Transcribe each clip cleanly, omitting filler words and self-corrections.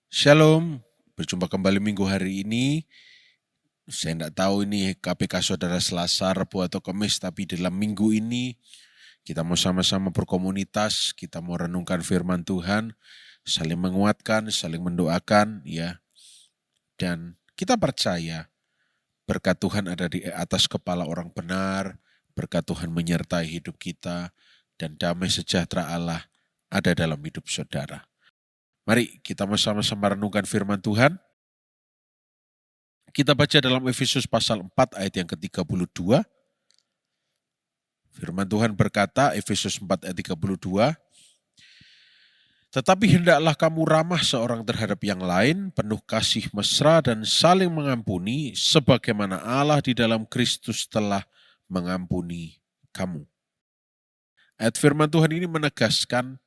Shalom, berjumpa kembali minggu hari ini. Saya tidak tahu ini KPK Saudara Selasa, Rabu atau Kamis, tapi dalam minggu ini kita mau sama-sama berkomunitas, kita mau renungkan firman Tuhan, saling menguatkan, saling mendoakan, ya. Dan kita percaya berkat Tuhan ada di atas kepala orang benar, berkat Tuhan menyertai hidup kita, dan damai sejahtera Allah ada dalam hidup saudara. Mari kita sama-sama renungkan firman Tuhan. Kita baca dalam Efesus pasal 4 ayat yang ke-32. Firman Tuhan berkata, Efesus 4 ayat 32, "Tetapi hendaklah kamu ramah seorang terhadap yang lain, penuh kasih mesra dan saling mengampuni, sebagaimana Allah di dalam Kristus telah mengampuni kamu." Ayat firman Tuhan ini menegaskan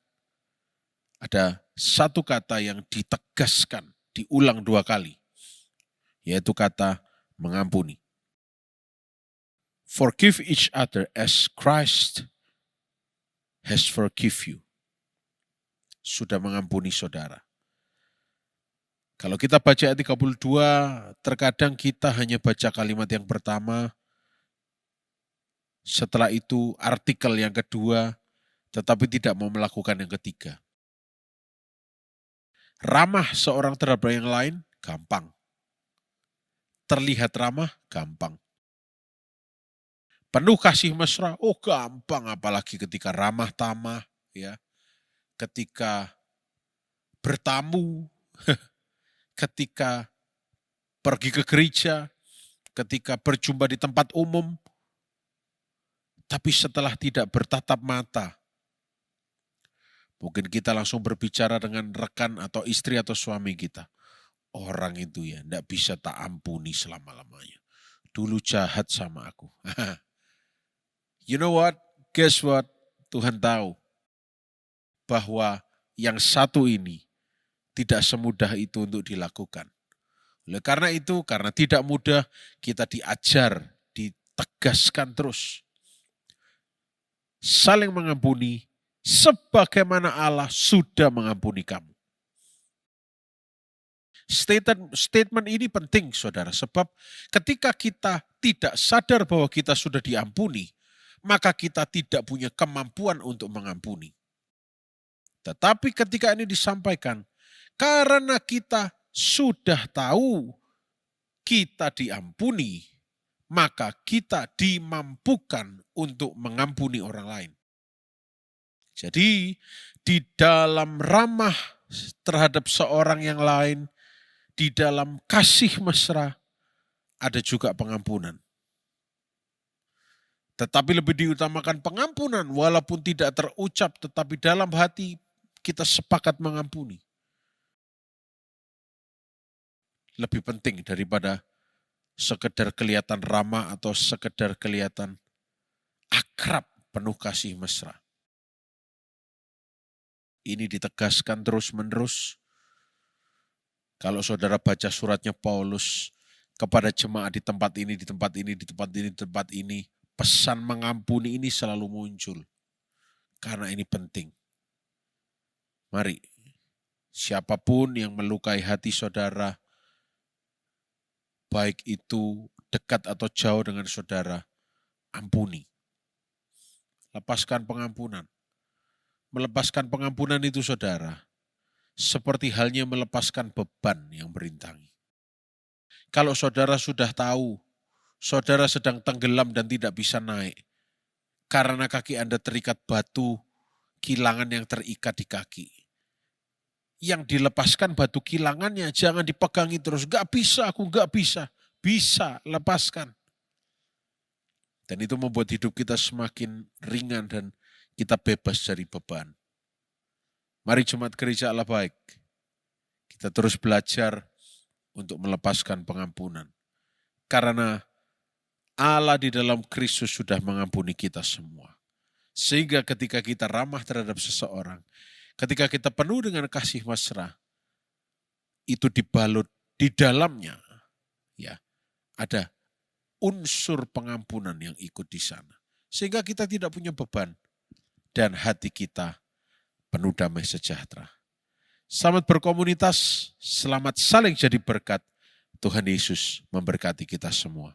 ada satu kata yang ditegaskan, diulang 2 kali, yaitu kata mengampuni. Forgive each other as Christ has forgive you. Sudah mengampuni saudara. Kalau kita baca ayat 32, terkadang kita hanya baca kalimat yang pertama, setelah itu artikel yang kedua, tetapi tidak mau melakukan yang ketiga. Ramah seorang terhadap yang lain, gampang. Terlihat ramah, gampang. Penuh kasih mesra, gampang, apalagi ketika ramah tamah, ya. Ketika bertamu, ketika pergi ke gereja, ketika berjumpa di tempat umum, tapi setelah tidak bertatap mata, mungkin kita langsung berbicara dengan rekan atau istri atau suami kita. Orang itu ya tidak bisa tak ampuni selama-lamanya. Dulu jahat sama aku. You know what? Guess what? Tuhan tahu bahwa yang satu ini tidak semudah itu untuk dilakukan. Oleh karena itu, karena tidak mudah, kita diajar, ditegaskan terus. Saling mengampuni, sebagaimana Allah sudah mengampuni kamu. Statement ini penting, saudara, sebab ketika kita tidak sadar bahwa kita sudah diampuni, maka kita tidak punya kemampuan untuk mengampuni. Tetapi ketika ini disampaikan, karena kita sudah tahu kita diampuni, maka kita dimampukan untuk mengampuni orang lain. Jadi, di dalam ramah terhadap seorang yang lain, di dalam kasih mesra, ada juga pengampunan. Tetapi lebih diutamakan pengampunan, walaupun tidak terucap, tetapi dalam hati kita sepakat mengampuni. Lebih penting daripada sekedar kelihatan ramah atau sekedar kelihatan akrab penuh kasih mesra. Ini ditegaskan terus-menerus. Kalau saudara baca suratnya Paulus kepada jemaat di tempat ini, di tempat ini, di tempat ini, di tempat ini, pesan mengampuni ini selalu muncul. Karena ini penting. Mari, siapapun yang melukai hati saudara, baik itu dekat atau jauh dengan saudara, ampuni. Lepaskan pengampunan. Melepaskan pengampunan itu, saudara, seperti halnya melepaskan beban yang berintangi. Kalau saudara sudah tahu, saudara sedang tenggelam dan tidak bisa naik, karena kaki Anda terikat batu, kilangan yang terikat di kaki. Yang dilepaskan batu kilangannya, jangan dipegangi terus. Gak bisa, aku gak bisa. Bisa, lepaskan. Dan itu membuat hidup kita semakin ringan dan kita bebas dari beban. Mari jemaat gereja Allah baik. Kita terus belajar untuk melepaskan pengampunan. Karena Allah di dalam Kristus sudah mengampuni kita semua. Sehingga ketika kita ramah terhadap seseorang, ketika kita penuh dengan kasih mesra, itu dibalut di dalamnya, ya, ada unsur pengampunan yang ikut di sana. Sehingga kita tidak punya beban dan hati kita penuh damai sejahtera. selamat berkomunitas, selamat saling jadi berkat. Tuhan Yesus memberkati kita semua.